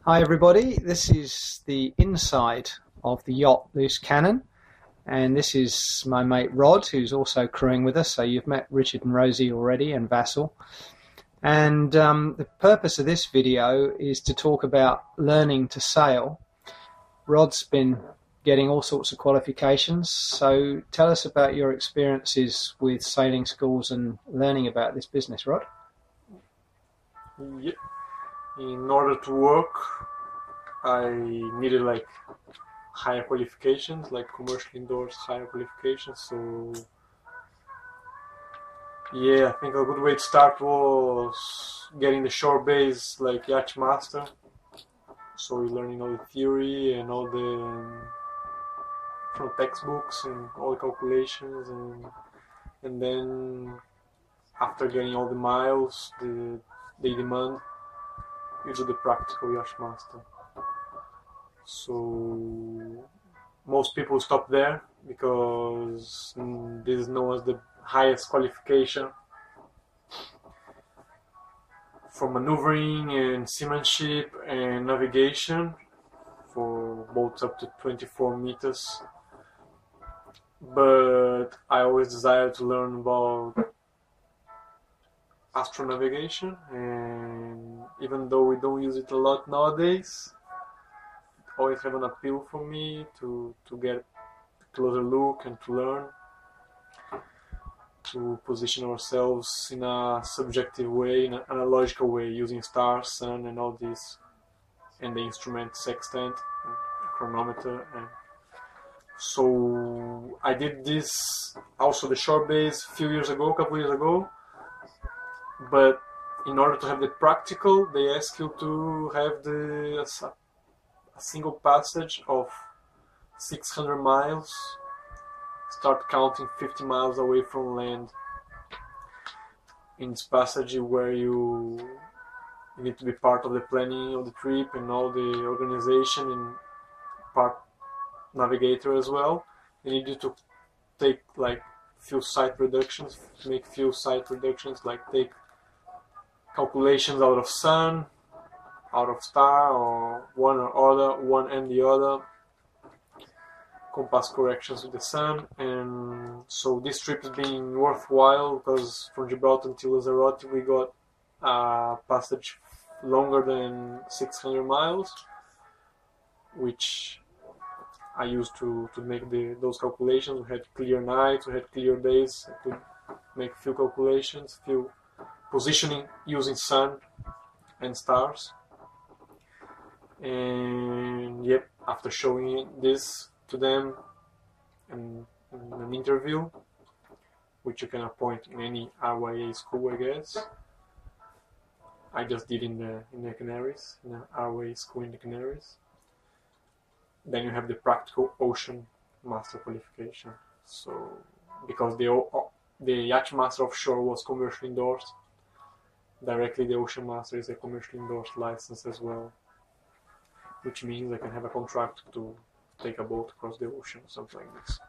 Hi everybody, this is the inside of the yacht Loose Cannon, and this is my mate Rod, who's also crewing with us. So you've met Richard and Rosie already, and Vassal. And the purpose of this video is to talk about learning to sail. Rod's been getting all sorts of qualifications, so tell us about your experiences with sailing schools and learning about this business, Rod. Yeah. In order to work, I needed like higher qualifications, like commercial indoors higher qualifications. So yeah, I think a good way to start was getting the shore base, like yacht master. So you're learning all the theory and all the from textbooks and all the calculations, and then after getting all the miles they demand, you do the practical yacht master. So most people stop there because this is known as the highest qualification for maneuvering and seamanship and navigation for boats up to 24 meters. But I always desired to learn about astronavigation, and even though we don't use it a lot nowadays, it always have an appeal for me to get a closer look and to learn to position ourselves in a subjective way, in an analogical way, using stars, sun, and all this, and the instrument sextant, and chronometer. And so I did this also the shore base a couple years ago. But in order to have the practical, they ask you to have a single passage of 600 miles. Start counting 50 miles away from land. In this passage where you need to be part of the planning of the trip and all the organization, and part navigator as well. They need you to take like few site reductions, make few site reductions, like take calculations out of sun, out of star, or one and the other, compass corrections with the sun. And so this trip has been worthwhile because from Gibraltar until Lanzarote we got a passage longer than 600 miles, which I used to make those calculations. We had clear nights, we had clear days. I could make few calculations, few positioning using sun and stars. And yep, after showing this to them in an interview, which you can appoint in any RYA school, I guess. I just did in the Canaries, in the RYA school in the Canaries. Then you have the practical ocean master qualification. So because the yacht master offshore was commercially endorsed, directly the ocean master is a commercially endorsed license as well, which means I can have a contract to take a boat across the ocean, something like this.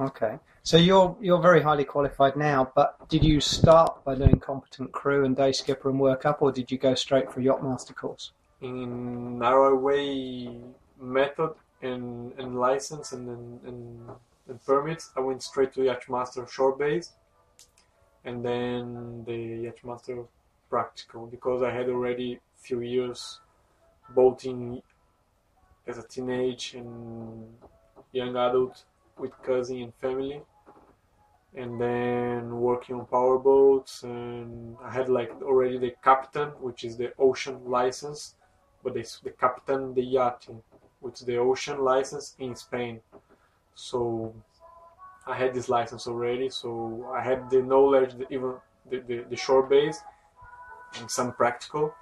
Okay, so you're very highly qualified now, but did you start by doing competent crew and day skipper and work up, or did you go straight for a yacht master course? In RYA method and license and permits, I went straight to yacht master shore base, and then the yacht master practical, because I had already few years boating as a teenage and young adult with cousin and family, and then working on power boats, and I had like already the captain, which is the ocean license, but it's the captain de yachting, which is the ocean license in Spain. So I had this license already, so I had the knowledge, even the shore base and some practical.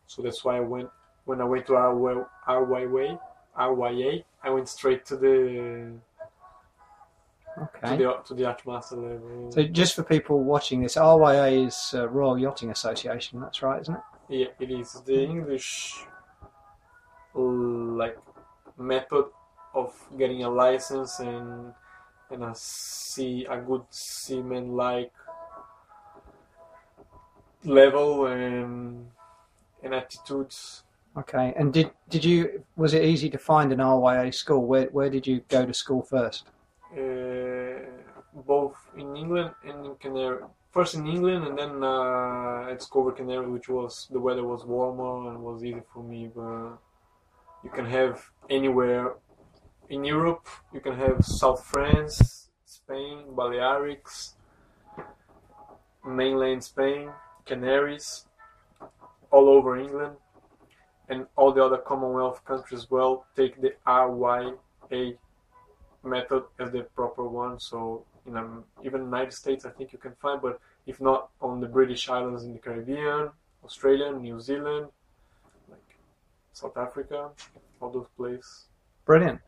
So that's why when I went to RYA, I went straight to the yacht master level. So just for people watching this, RYA is Royal Yachting Association. That's right, isn't it? Yeah, it is the English like method of getting a license and a good seaman like level and attitudes Okay. And was it easy to find an RYA school? Where did you go to school first? Both in England and in Canary. First in England, and then at Discover Canary, which was the weather was warmer and was easy for me. But you can have anywhere in Europe. You can have South France, Spain, Balearics, mainland Spain, Canaries, all over England, and all the other Commonwealth countries as well take the RYA method as the proper one. So even United States, I think you can find, but if not, on the British Islands in the Caribbean, Australia, New Zealand, like South Africa, all those places. Brilliant.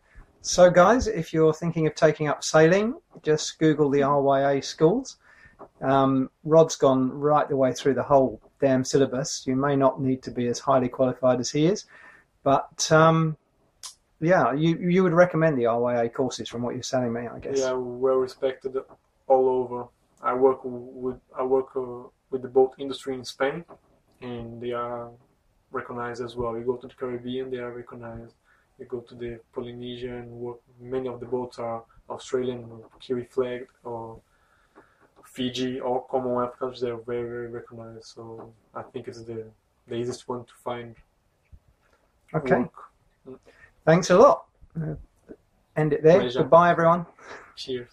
So, guys, if you're thinking of taking up sailing, just Google the RYA schools. Rod's gone right the way through the whole damn syllabus. You may not need to be as highly qualified as he is, but yeah, you would recommend the RYA courses from what you're telling me, I guess. Yeah, well respected all over. I work with the boat industry in Spain, and they are recognized as well. You go to the Caribbean, they are recognized. You go to the Polynesia and work. Many of the boats are Australian or Kiwi flagged, or Fiji or Commonwealth countries. They are very, very recognized. So I think it's the easiest one to find. Okay. Work. Thanks a lot. End it there. Pleasure. Goodbye, everyone. Cheers.